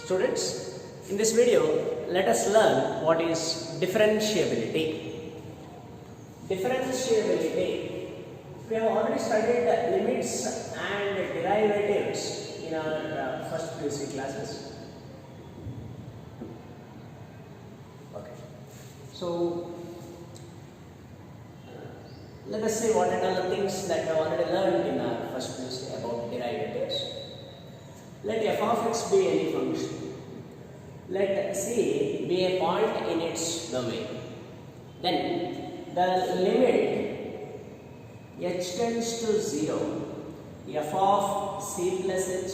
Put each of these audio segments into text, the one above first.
Students, in this video, let us learn what is differentiability. Differentiability, we have already studied limits and derivatives in our first PUC classes. Okay, so let us see what are the things that we have already learned in our first PUC about derivatives. Let f of x be any function. Let C be a point in its domain. Then the limit h tends to 0, f of c plus h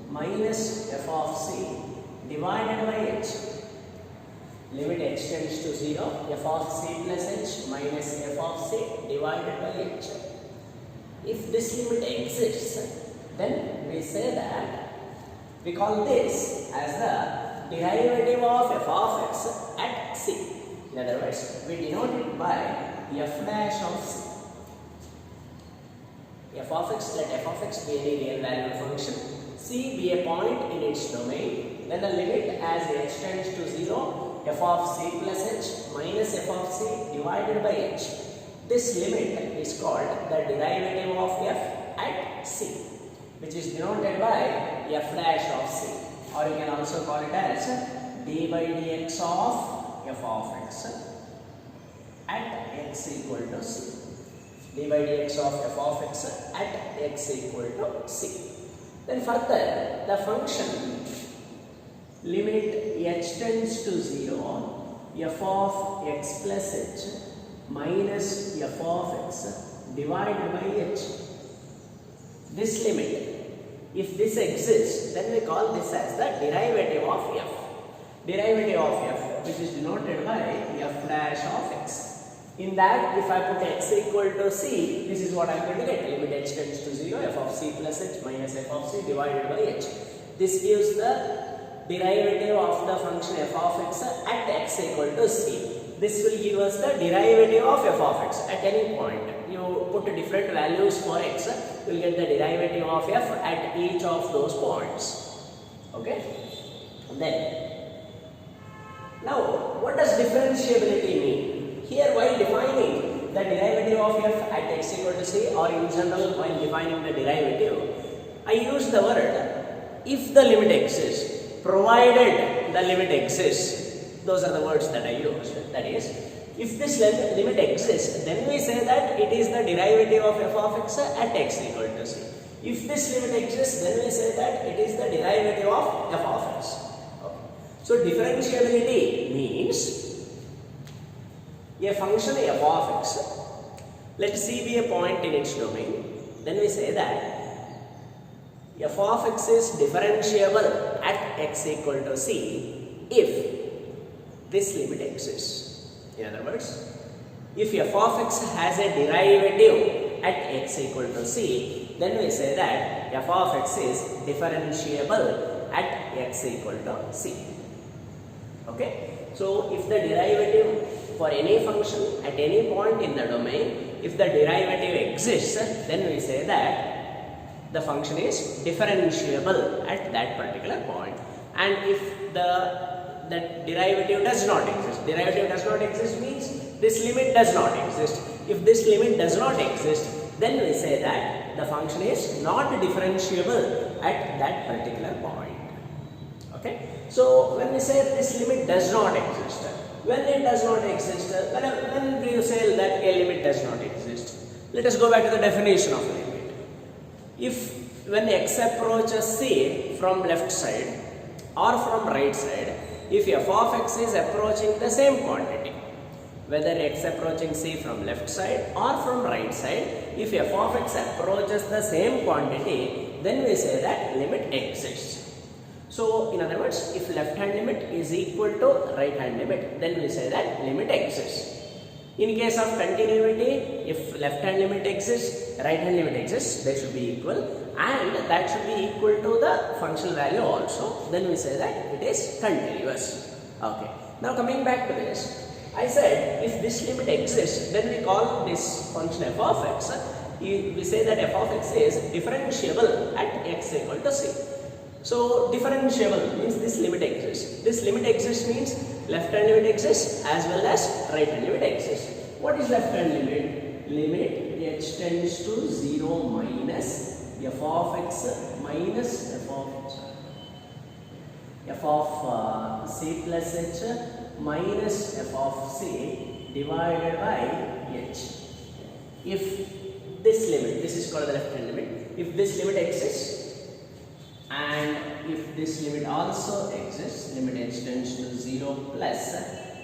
minus f of c divided by h. Limit h tends to 0, f of c plus h minus f of c divided by h. If this limit exists, then we say that we call this as the derivative of f of x at c. In other words, we denote it by f dash of c. F of x, let f of x be any real valued function, c be a point in its domain, then the limit as h tends to 0, f of c plus h minus f of c divided by h. This limit is called the derivative of f at c, which is denoted by f dash of c, or you can also call it as d by dx of f of x at x equal to c. d by dx of f of x at x equal to c. Then further, the function limit h tends to 0, f of x plus h minus f of x divided by h. This limit, if this exists, then we call this as the derivative of f. Derivative of f, which is denoted by f dash of x. In that, if I put x equal to c, this is what I am going to get. Limit h tends to 0, f of c plus h minus f of c divided by h. This gives the derivative of the function f of x at x equal to c. This will give us the derivative of f of x at any point. You put different values for x, you will get the derivative of f at each of those points. Okay? Then, now what does differentiability mean? Here, while defining the derivative of f at x equal to c, or in general while defining the derivative, I use the word if the limit exists, provided the limit exists. Those are the words that I used. That is, if this limit exists, then we say that it is the derivative of f of x at x equal to c. If this limit exists, then we say that it is the derivative of f of x. Okay. So differentiability means a function f of x, let c be a point in its domain, then we say that f of x is differentiable at x equal to c if this limit exists. In other words, if f of x has a derivative at x equal to c, then we say that f of x is differentiable at x equal to c. Okay? So, if the derivative for any function at any point in the domain, if the derivative exists, then we say that the function is differentiable at that particular point. And if the derivative does not exist, derivative does not exist means this limit does not exist. If this limit does not exist, then we say that the function is not differentiable at that particular point. Okay? So, when we say this limit does not exist, when it does not exist, when we say that a limit does not exist, let us go back to the definition of limit. If when x approaches c from left side or from right side, if f of x is approaching the same quantity, whether x approaching c from left side or from right side, if f of x approaches the same quantity, then we say that limit exists. So, in other words, if left hand limit is equal to right hand limit, then we say that limit exists. In case of continuity, if left hand limit exists, right hand limit exists, they should be equal, and that should be equal to the functional value also, then we say that it is continuous. Okay. Now coming back to this, I said if this limit exists, then we call this function f of x, we say that f of x is differentiable at x equal to c. So differentiable means this limit exists. This limit exists means left hand limit exists as well as right hand limit exists. What is left hand limit? Limit h tends to 0 minus f of x minus f of c plus h minus f of c divided by h. If this limit, this is called the left hand limit, if this limit exists and if this limit also exists, limit h tends to 0 plus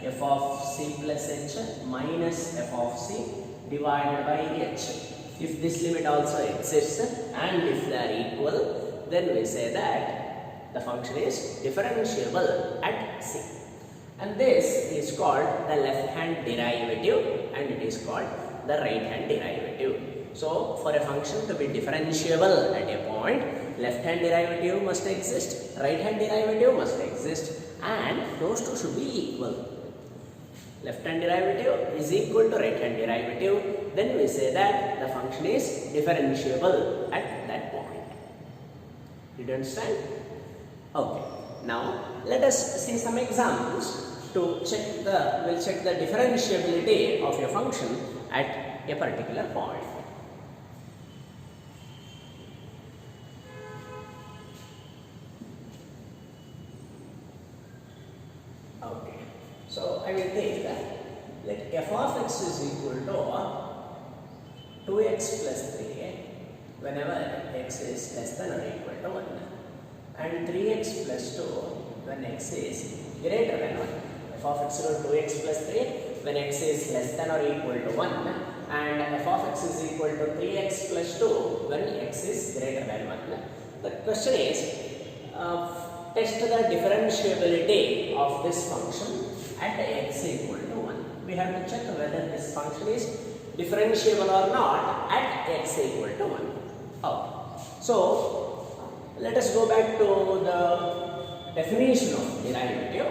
f of c plus h minus f of c divided by h. If this limit also exists and if they are equal, then we say that the function is differentiable at c. And this is called the left hand derivative and it is called the right hand derivative. So for a function to be differentiable at a point, left hand derivative must exist, right hand derivative must exist, and those two should be equal. Left hand derivative is equal to right hand derivative, then we say that the function is differentiable at that point. Did you understand? Okay. Now let us see some examples to check the differentiability of a function at a particular point. Okay. So I will take that. Let f of x is equal to 2x plus 3 whenever x is less than or equal to 1, and 3x plus 2 when x is greater than 1. F of x is equal to 2x plus 3 when x is less than or equal to 1, and f of x is equal to 3x plus 2 when x is greater than 1. The question is, test the differentiability of this function at x equal to 1. We have to check whether this function is differentiable or not at x equal to 1. Okay. So let us go back to the definition of derivative.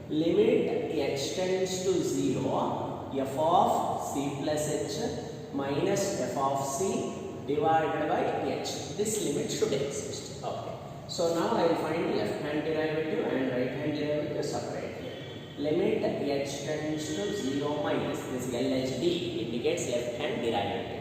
Limit h tends to 0 f of c plus h minus f of c divided by h. This limit should exist. Okay. So now I will find left hand derivative and right hand derivative separately. Limit h tends to 0 minus, this LHD indicates left hand derivative.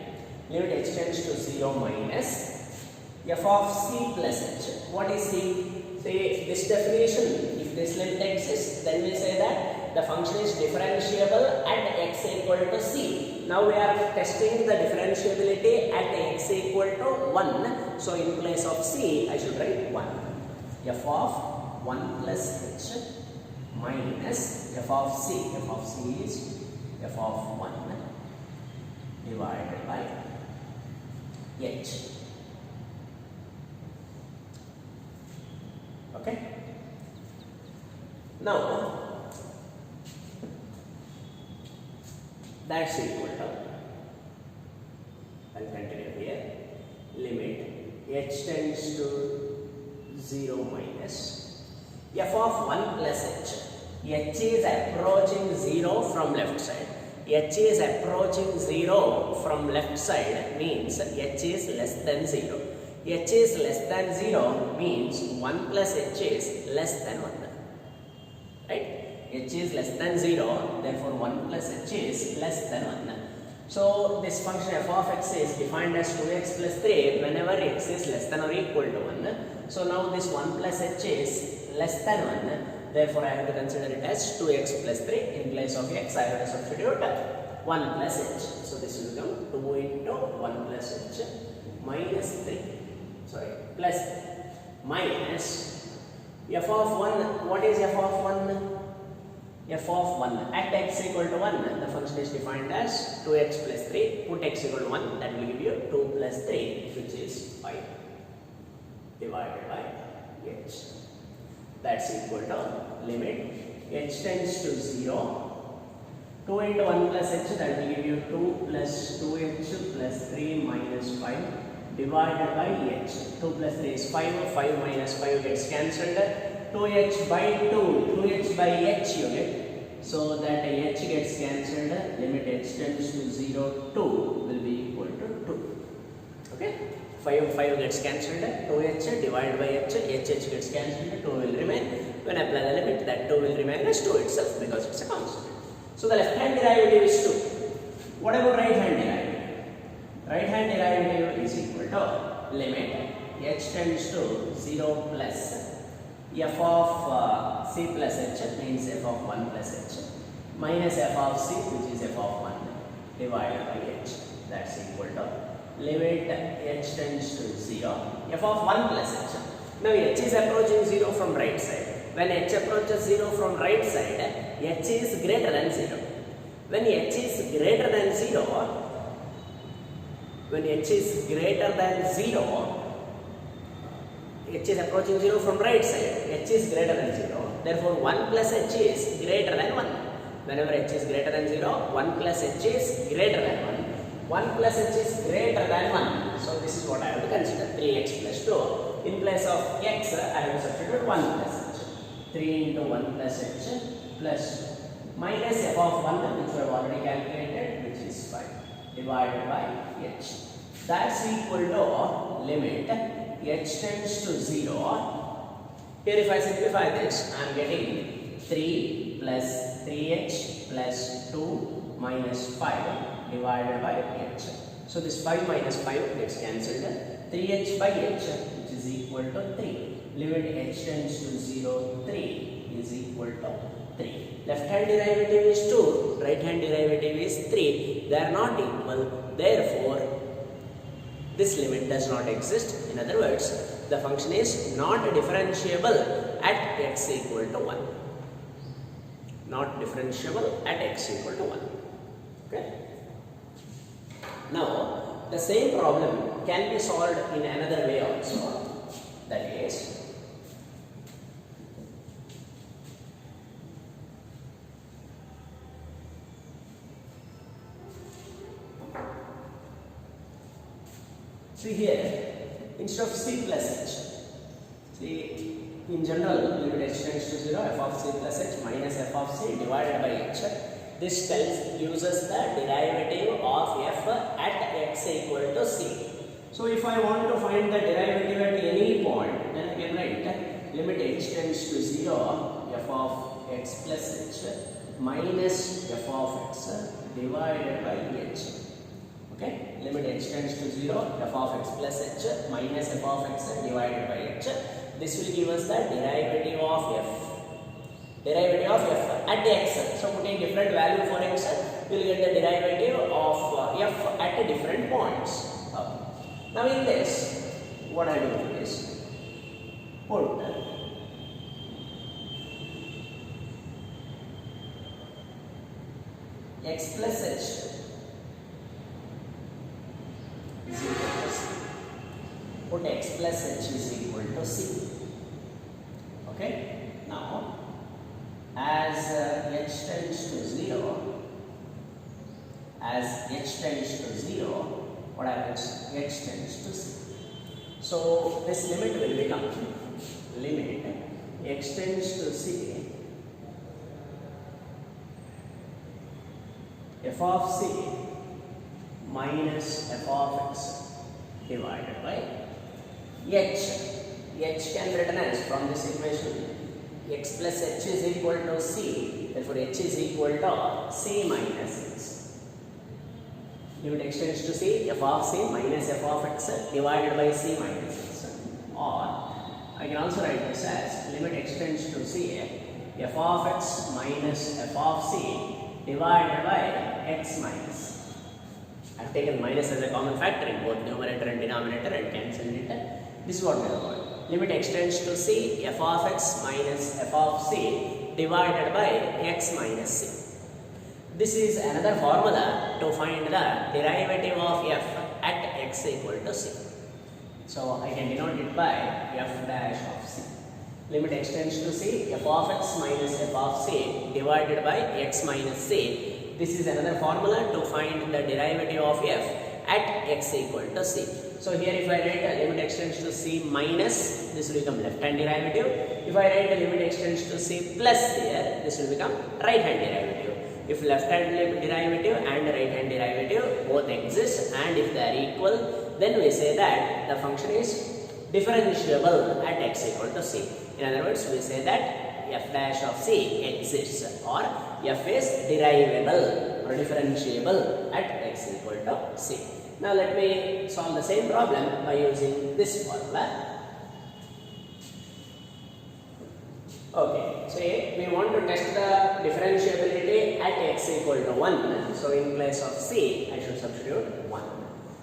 Limit h tends to 0 minus f of c plus h. What is c? Say this definition, if this limit exists, then we say that the function is differentiable at x equal to c. Now we are testing the differentiability at x equal to 1. So in place of c, I should write 1. F of 1 plus h minus f of c. F of c is f of 1 divided by h. Okay. Now that's equal to, I'll continue here, limit h tends to 0 minus f of 1 plus h. H is approaching 0 from left side. H is approaching 0 from left side means h is less than 0. H is less than 0 means 1 plus h is less than 1. Right? H is less than 0, therefore 1 plus h is less than 1. So this function f of x is defined as 2x plus 3 whenever x is less than or equal to 1. So now this 1 plus h is less than 1. Therefore I have to consider it as 2x plus 3. In place of x I have to substitute 1 plus h. So this will become 2 into 1 plus h minus 3. Sorry, plus minus f of 1. What is f of 1? F of 1 at x equal to 1, the function is defined as 2x plus 3. Put x equal to 1, that will give you 2 plus 3, which is 5 divided by h. That's equal to limit h tends to 0. 2 into 1 plus h, that will give you 2 plus 2h plus 3 minus 5 divided by h. 2 plus 3 is 5, 5 minus 5 gets cancelled. 2h by 2, 2h by h you get. So that h gets cancelled. Limit h tends to 0, 2 will be equal to 2. Okay. 5 gets cancelled, 2h divided by h gets cancelled, 2 will remain. When I apply the limit, that 2 will remain as 2 itself because it's a constant. So the left hand derivative is 2. What about right hand derivative? Right hand derivative is equal to limit h tends to 0 plus f of c plus h means f of 1 plus h minus f of c which is f of 1 divided by h. That's equal to limit h tends to 0 f of 1 plus h. Now h is approaching 0 from right side. When h approaches 0 from right side, h is greater than 0. When h is greater than 0, when h is greater than 0, h is approaching 0 from right side, h is greater than 0. Therefore, 1 plus h is greater than 1. Whenever h is greater than 0, 1 plus h is greater than 1. 1 plus h is greater than 1. So, this is what I have to consider. 3x plus 2. In place of x, I have to substitute 1 plus h. 3 into 1 plus h plus minus f of 1 which we have already calculated, which is 5 divided by h. That's equal to limit h tends to 0. Here if I simplify this, I am getting 3 plus 3h plus 2 minus 5 divided by h. So this 5 minus 5 gets cancelled. 3h by h which is equal to 3. Limit h tends to 0, 3 is equal to 3. Left hand derivative is 2, right hand derivative is 3. They are not equal. Therefore, this limit does not exist. In other words, the function is not differentiable at x equal to 1. Not differentiable at x equal to 1. Okay. Now, the same problem can be solved in another way also. That is, see here, instead of c plus h, see in general limit h tends to 0, f of c plus h minus f of c divided by h. This uses the derivative of f at x equal to c. So if I want to find the derivative at any point, then I can write limit h tends to 0, f of x plus h minus f of x divided by h. Okay, limit h tends to 0, f of x plus h minus f of x divided by h. This will give us the derivative of f. Derivative of f at x. So putting different value for x, we will get the derivative of f at different points. Now in this, what I do is put x plus h is equal to c. Put x plus h is equal to c. Okay. Now, as h tends to 0, what happens? H tends to c. So this limit will become limit x tends to c f of c minus f of x divided by h. H can be written as, from this equation, x plus h is equal to c, therefore h is equal to c minus x. Limit x tends to c, f of c minus f of x divided by c minus x. Or I can also write this as limit x tends to c, f of x minus f of c divided by x minus. I have taken minus as a common factor in both numerator and denominator and cancelled it. This is what we have got. Limit x tends to c, f of x minus f of c divided by x minus c. This is another formula to find the derivative of f at x equal to c. So I can denote it by f dash of c. Limit x tends to c, f of x minus f of c divided by x minus c. This is another formula to find the derivative of f at x equal to c. So here if I write limit x tends to c minus, this will become left hand derivative. If I write limit x tends to c plus here, this will become right hand derivative. If left hand derivative and right hand derivative both exist and if they are equal, then we say that the function is differentiable at x equal to c. In other words, we say that f dash of c exists, or f is derivable or differentiable at x equal to c. Now let me solve the same problem by using this formula. Okay, so we want to test the differentiability at x equal to 1. So in place of c, I should substitute 1.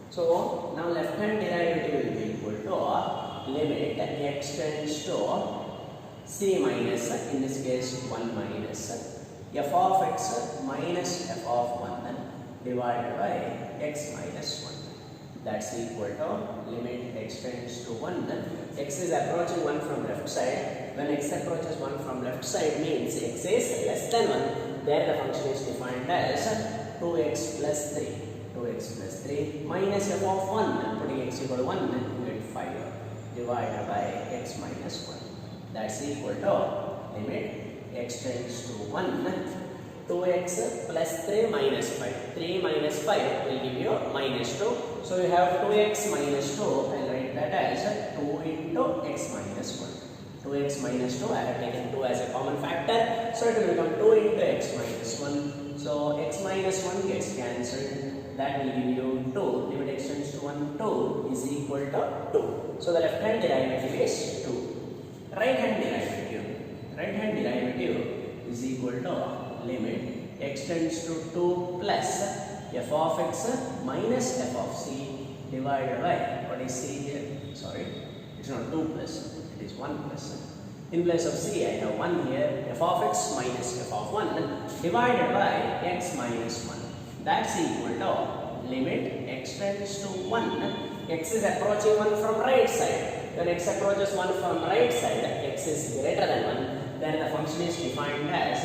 So now left hand derivative will be equal to limit x tends to c minus, in this case 1 minus, f of x minus f of 1 divided by x minus 1. That's equal to limit x tends to 1. X is approaching 1 from left side. When x approaches 1 from left side means x is less than 1. There the function is defined as 2x plus 3. 2x plus 3 minus f of 1. Putting x equal to 1, you get 5 divided by x minus 1. That's equal to limit x tends to 1. 2x plus 3 minus 5. 3 minus 5 will give you minus 2. So you have 2x minus 2. I'll write that as 2 into x minus 1. 2x minus 2, I have taken 2 as a common factor. So it will become 2 into x minus 1. So x minus 1 gets cancelled. That will give you 2. Limit x tends to 1, 2 is equal to 2. So the left hand derivative is 2. Right hand derivative is equal to limit x tends to 2 plus f of x minus f of c divided by, what is c here? Sorry, it's not 2 plus, it is 1 plus. In place of c, I have 1 here, f of x minus f of 1 divided by x minus 1. That's equal to limit x tends to 1. X is approaching 1 from right side. When x approaches 1 from right side, x is greater than 1. Then the function is defined as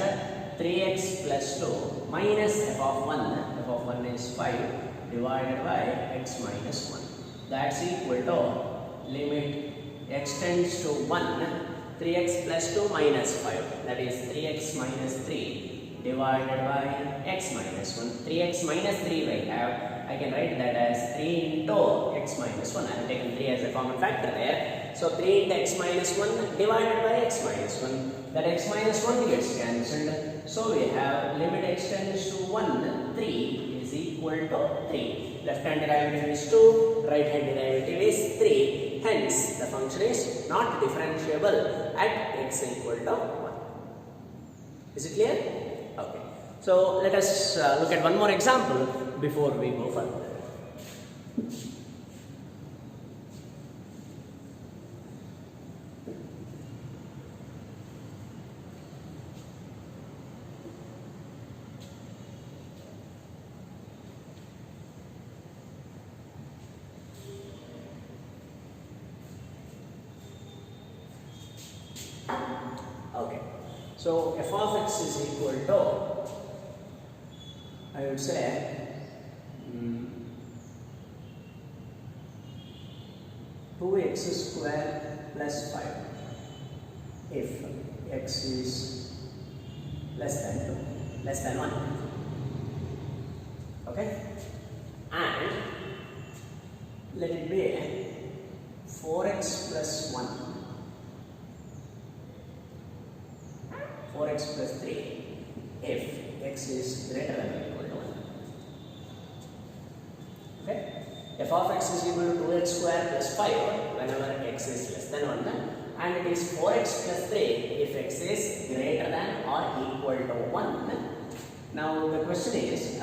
3x plus 2 minus f of 1. F of 1 is 5 divided by x minus 1. That's equal to limit x tends to 1. 3x plus 2 minus 5. That is 3x minus 3 divided by x minus 1. 3x minus 3 I have. I can write that as 3 into x minus 1. I have taken 3 as a common factor there. So 3 into x minus 1 divided by x minus 1. That x minus 1 gets cancelled. So we have limit x tends to 1, 3 is equal to 3. Left hand derivative is 2, right hand derivative is 3. Hence, the function is not differentiable at x equal to 1. Is it clear? Okay. So let us look at one more example before we go further. Okay, so f of x is equal to, I would say, 2x square plus 5 if x is less than 1. Okay, and let it be 4x plus 1. 4x plus 3 if x is greater than or equal to 1. Okay? F of x is equal to 2x square plus 5 whenever x is less than 1, and it is 4x plus 3 if x is greater than or equal to 1. Now the question is,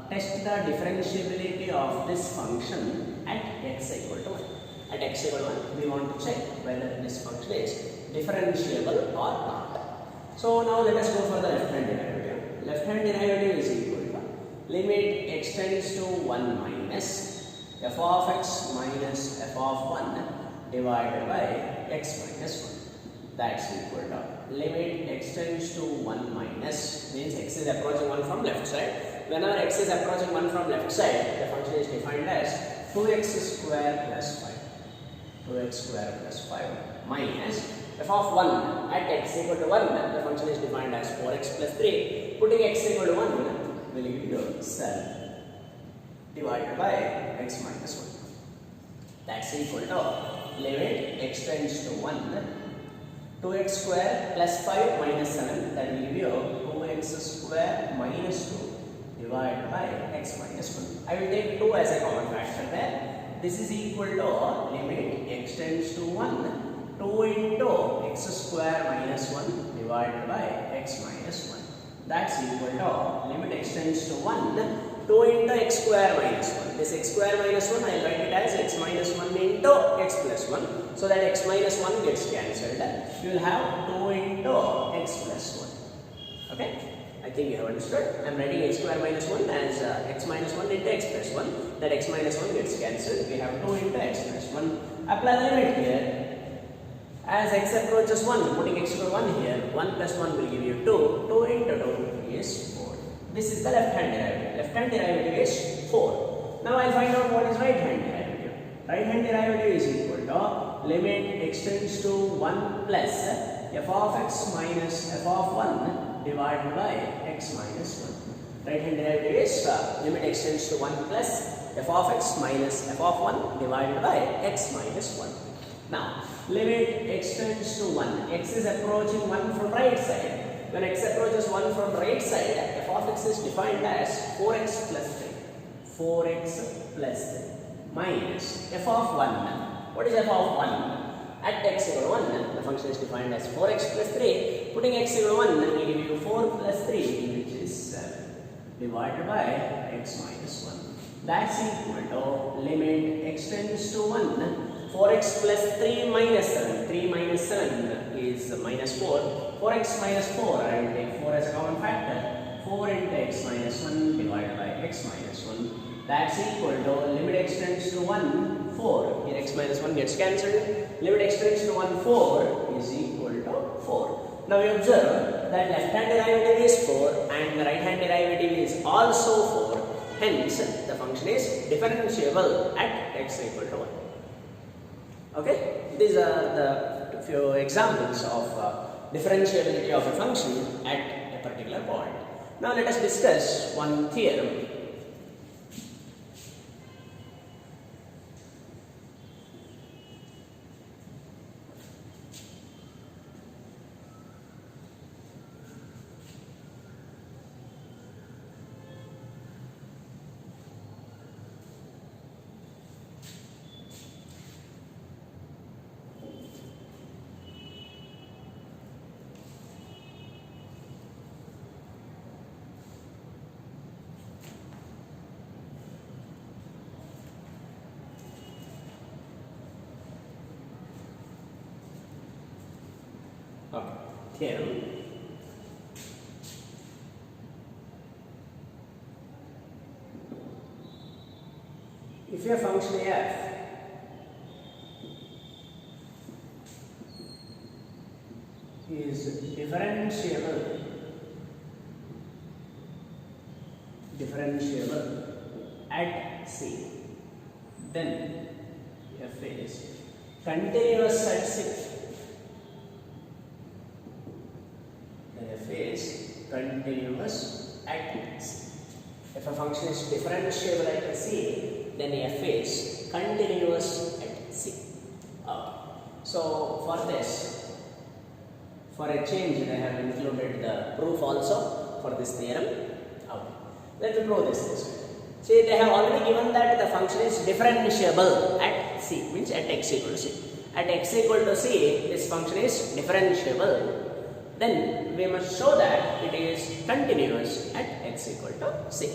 test the differentiability of this function at x equal to 1. At x equal to 1, we want to check whether this function is differentiable or not. So now let us go for the left hand derivative. Left hand derivative is equal to limit x tends to 1 minus f of x minus f of 1 divided by x minus 1. That's equal to limit x tends to 1 minus, means x is approaching 1 from left side. Whenever x is approaching 1 from left side, the function is defined as 2x square plus 5. 2x square plus 5 minus f of 1 at x equal to 1, the function is defined as 4x plus 3. Putting x equal to 1 will give you 7 divided by x minus That's equal to limit x tends to 1, 2x square plus 5 minus 7, that will give you 2x square minus 2 divided by x minus 1. I will take 2 as a common factor there. This is equal to limit x tends to 1, 2 into x square minus 1 divided by x minus 1. That's equal to limit x tends to 1, 2 into x square minus 1. This x square minus 1, I will write it as x minus 1 into x plus 1. So that x minus 1 gets cancelled. You will have 2 into x plus 1. Okay? I think you have understood. I am writing x square minus 1 as x minus 1 into x plus 1. That x minus 1 gets cancelled. We have 2 into x plus 1. Apply the limit here. As x approaches 1, putting x equal 1 here, 1 plus 1 will give you 2. 2 into 2 is 4. This is the left hand derivative. Left hand derivative is 4. Now I will find out what is right hand derivative. Right hand derivative is equal to limit x tends to 1 plus f of x minus f of 1 divided by x minus 1. Right hand derivative is limit x tends to 1 plus f of x minus f of 1 divided by x minus 1. Now limit x tends to 1. X is approaching 1 from right side. When x approaches 1 from right side, f of x is defined as 4x plus 3. 4x plus 3 minus f of 1. What is f of 1? At x equal 1, the function is defined as 4x plus 3. Putting x equal 1 will give you 4 plus 3, which is 7, divided by x minus 1. That's equal to limit x tends to 1. 4x plus 3 minus 7. 3 minus 7 is minus 4. 4x minus 4, I will take 4 as a common factor. 4 into x minus 1 divided by x minus 1. That's equal to limit x tends to 1, 4. Here x minus 1 gets cancelled. Limit x tends to 1, 4 is equal to 4. Now you observe that left hand derivative is 4 and the right hand derivative is also 4. Hence, the function is differentiable at x equal to 1. Okay, these are the few examples of differentiability of a function at a particular point. Now let us discuss one theorem. Okay, theorem. If your function f is differentiable at C, then f is continuous at C. Continuous at C. If a function is differentiable at C, then f is continuous at C. So for this, for a change, I have included the proof also for this theorem. Let me prove this way. See, they have already given that the function is differentiable at C, means at x equal to C. At x equal to C, this function is differentiable. Then we must show that it is continuous at x equal to C.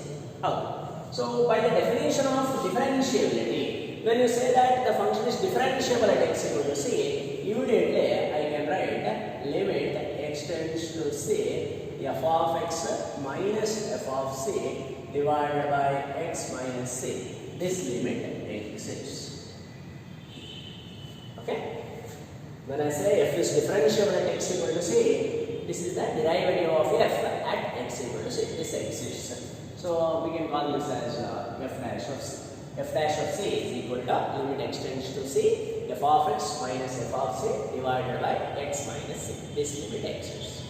So by the definition of differentiability, when you say that the function is differentiable at x equal to C, immediately I can write limit x tends to C, f of x minus f of C divided by x minus C. This limit exists. Okay? When I say f is differentiable at x equal to C, this is the derivative of f at x equal to C. This exists. So we can call this as f dash of C. F dash of C is equal to limit x tends to C, f of x minus f of C divided by x minus C. This limit exists.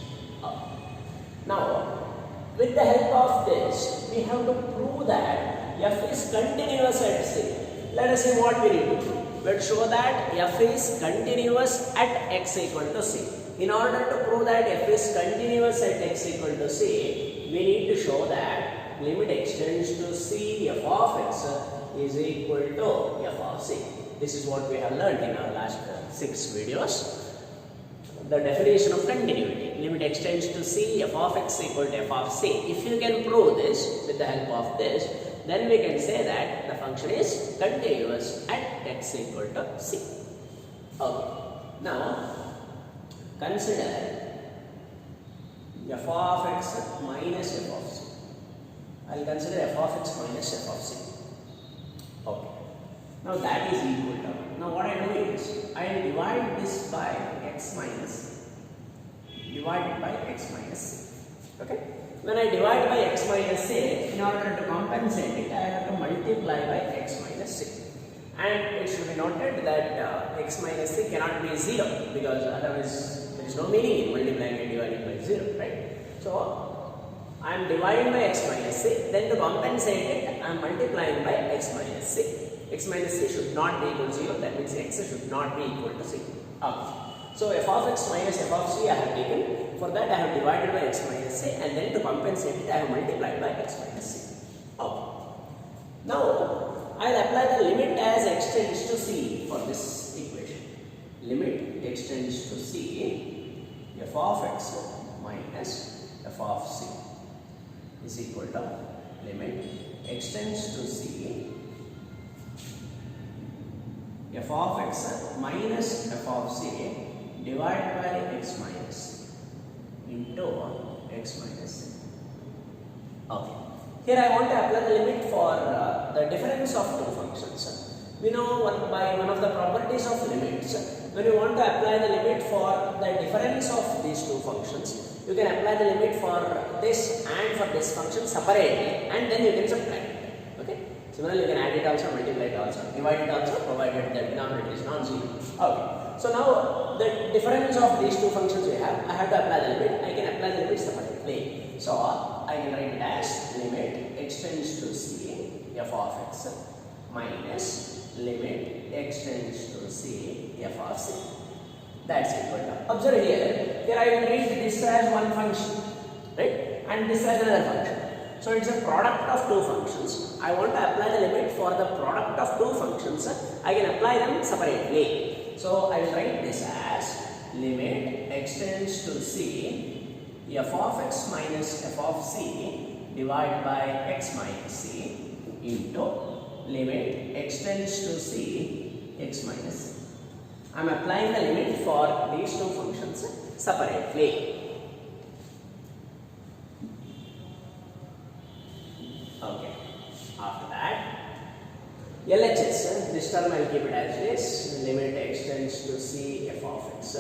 Now, with the help of this, we have to prove that f is continuous at C. Let us see what we need to prove. we'll show that f is continuous at x equal to c. In order to prove that f is continuous at x equal to c, we need to show that limit extends to c f of x is equal to f of c. This is what we have learned in our last 6 videos. The definition of continuity. Limit extends to c f of x equal to f of c. If you can prove this with the help of this, then we can say that the function is continuous at x equal to c. Okay. Now, consider f of x minus f of c. I will consider f of x minus f of c. Okay. Now that is equal to. Now what I do is I will divide this by x minus. Divide by x minus c. Okay. When I divide by x minus c, in order to compensate it, I have to multiply by x minus c. And it should be noted that x minus c cannot be 0 because otherwise there is no meaning in multiplying and dividing by 0, right? So I am dividing by x minus c, then to compensate it, I am multiplying by x minus c. X minus c should not be equal to 0, that means x should not be equal to c. Okay. So f of x minus f of c I have taken. For that I have divided by x minus c, and then to compensate it I have multiplied by x minus c. Okay. Now I will apply the limit as x tends to c for this equation. Limit extends to c, f of x minus f of c is equal to limit extends to c, f of x minus f of c divided by x minus c into x minus c. Okay. Here I want to apply the limit for the difference of two functions. We know by one of the properties of limits, when you want to apply the limit for the difference of these two functions, you can apply the limit for this and for this function separately, and then you can subtract it. Okay. Similarly, you can add it also, multiply it also, divide it also, provided the denominator is non-zero. Okay. So now the difference of these two functions we have, I have to apply the limit. I can apply the limit separately. So I can write it as limit extends to c f of x minus limit extends to c f of c. That's equal to. Observe here. Here I will treat this as one function, right? And this as another function. So it's a product of two functions. I want to apply the limit for the product of two functions. I can apply them separately. So I will write this as limit extends to c f of x minus f of c divided by x minus c into limit extends to c x minus c. I am applying the limit for these two functions separately. Okay. After that, LHS, this term I will keep it as this, limit extends to c f of x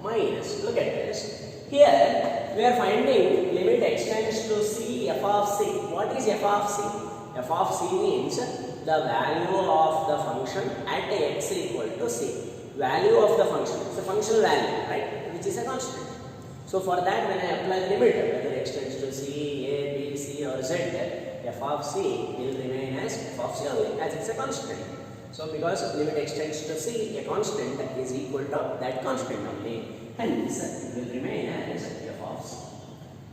minus, look at this. Here we are finding limit extends to c f of c. What is f of c? F of c means the value of the function at x equal to c. Value of the function, it's a functional value, right, which is a constant. So for that, when I apply the limit, whether it extends to c, a, b, c or z, f of c will remain as f of c only, as it's a constant. So because limit extends to c, a constant is equal to that constant only. Hence, it will remain as f of c.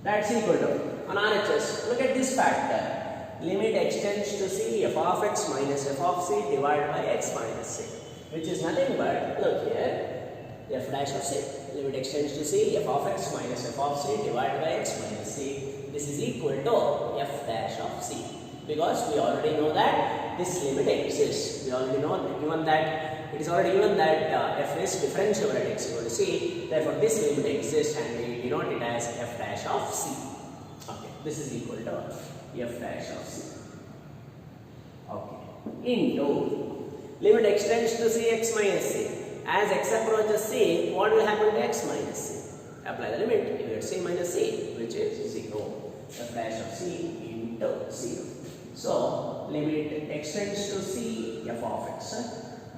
That's equal to. On RHS, look at this factor. Limit extends to c, f of x minus f of c divided by x minus c, which is nothing but, look here, f dash of c. Limit extends to c, f of x minus f of c divided by x minus c. This is equal to f dash of c. Because we already know that this limit exists. We already know given that it is already given that f is differentiable at x equal to c. Therefore, this limit exists and we denote it as f dash of c. Okay, this is equal to f dash of c. Okay, into limit extends to c x minus c. As x approaches c, what will happen to x minus c? Apply the limit, you get c minus c, which is 0. F dash of c into 0. So, limit extends to c f of x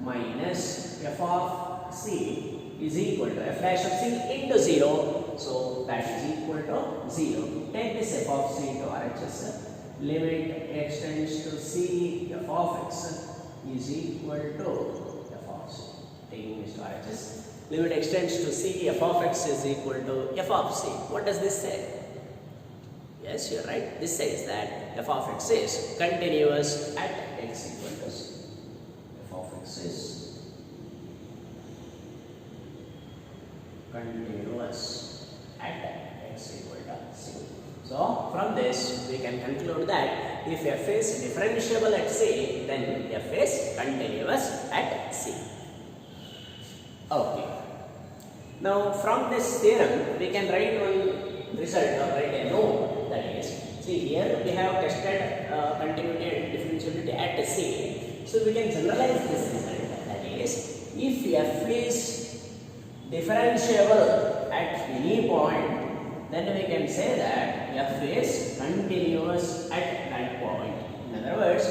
minus f of c is equal to f dash of c into 0. So, that is equal to 0. Take this f of c to RHS. Limit extends to c f of x is equal to f of taking this to RHS. Limit extends to C, f of x is equal to f of C. What does this say? Yes, you're right. This says that f of x is continuous at x equal to C. F of x is continuous at x equal to C. So, from this we can conclude that if f is differentiable at C, then f is continuous at C. Okay. Now, from this theorem, we can write one result or write a note, that is, see here we have tested continuity and differentiability at C. So, we can generalize this result, that is, if f is differentiable at any point, then we can say that f is continuous at that point. In other words,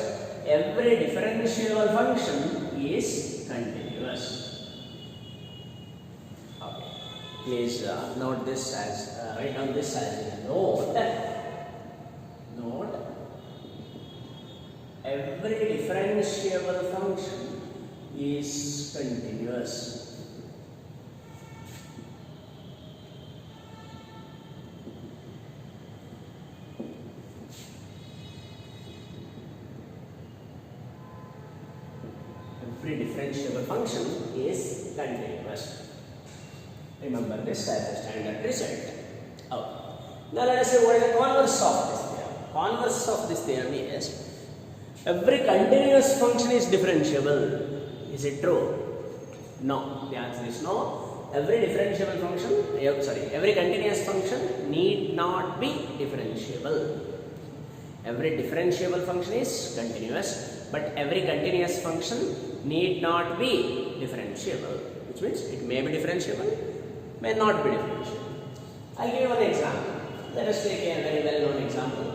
every differentiable function is continuous. Okay. Please note this as write down this as a note. Note: every differentiable function is continuous. Every differentiable function is continuous. Remember this as a standard result. Okay. Now let us say what is the converse of this theorem. Converse of this theorem is every continuous function is differentiable. Is it true? No. The answer is no. Every differentiable function, every continuous function need not be differentiable. Every differentiable function is continuous, but every continuous function need not be differentiable, which means it may be differentiable, may not be differentiable. I'll give you one example. Let us take a very well-known example.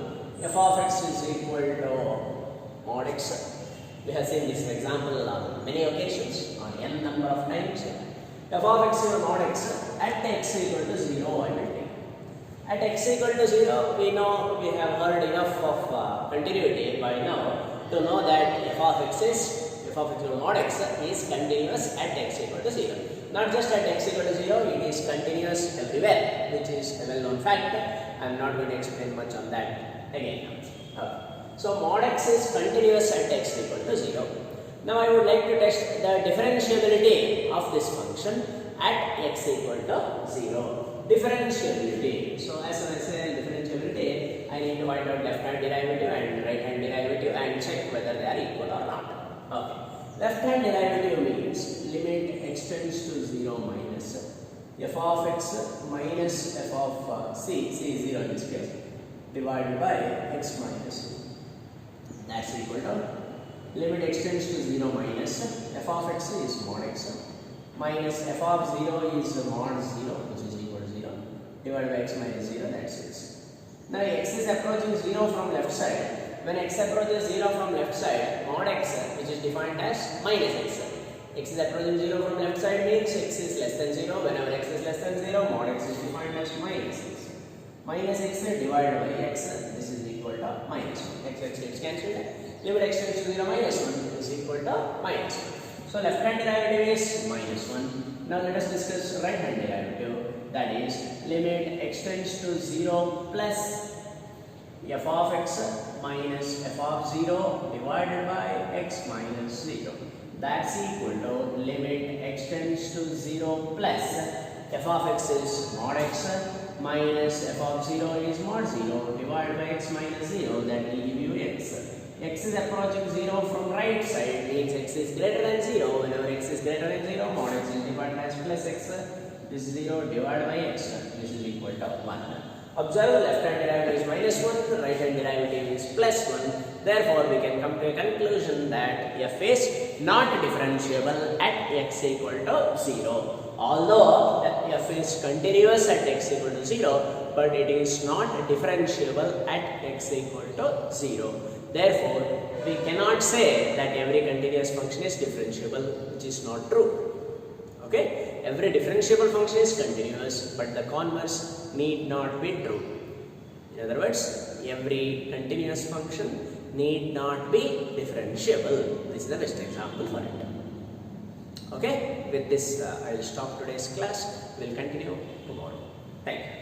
F of x is equal to mod x. We have seen this example on many occasions, on n number of times. F of x is mod x at x equal to 0, I will take. At x equal to 0, we know, we have heard enough of continuity by now to know that f of x mod x is continuous at x equal to 0. Not just at x equal to 0, it is continuous everywhere, which is a well-known fact. I am not going to explain much on that again. Okay. So, mod x is continuous at x equal to 0. Now, I would like to test the differentiability of this function at x equal to 0. Differentiability. So, as soon as I say differentiability, I need to find out left hand derivative and right hand derivative and check whether they are equal or not. Okay. Left hand derivative means limit extends to 0 minus f of x minus f of c is 0 in this case, divided by x minus. That's equal to limit extends to 0 minus f of x is mod x minus f of 0 is mod 0, which is equal to 0, divided by x minus 0, that's it. Now x is approaching 0 from left side. When x approaches 0 from left side, mod x, which is defined as minus x. X is approaching 0 from left side means x is less than 0. Whenever x is less than 0, mod x is defined as minus x. Minus x divided by x, this is equal to minus 1. X gets cancelled. Limit x tends to 0 minus 1 is equal to minus 1. So left hand derivative is minus 1. Now let us discuss right hand derivative. That is limit x tends to 0 plus f of x minus f of 0 divided by x minus 0. That's equal to limit x tends to 0 plus f of x is mod x minus f of 0 is mod 0 divided by x minus 0. That will give you x. X is approaching 0 from right side means x is greater than 0. Whenever x is greater than 0, mod x is defined as plus x. This is 0 divided by x. This is equal to 1. Observe, left hand derivative is minus 1, the right hand derivative is plus 1. Therefore, we can come to a conclusion that f is not differentiable at x equal to 0. Although f is continuous at x equal to 0, but it is not differentiable at x equal to 0. Therefore, we cannot say that every continuous function is differentiable, which is not true. Okay, every differentiable function is continuous, but the converse need not be true. In other words, every continuous function need not be differentiable. This is the best example for it. Okay, with this I will stop today's class. We will continue tomorrow. Thank you.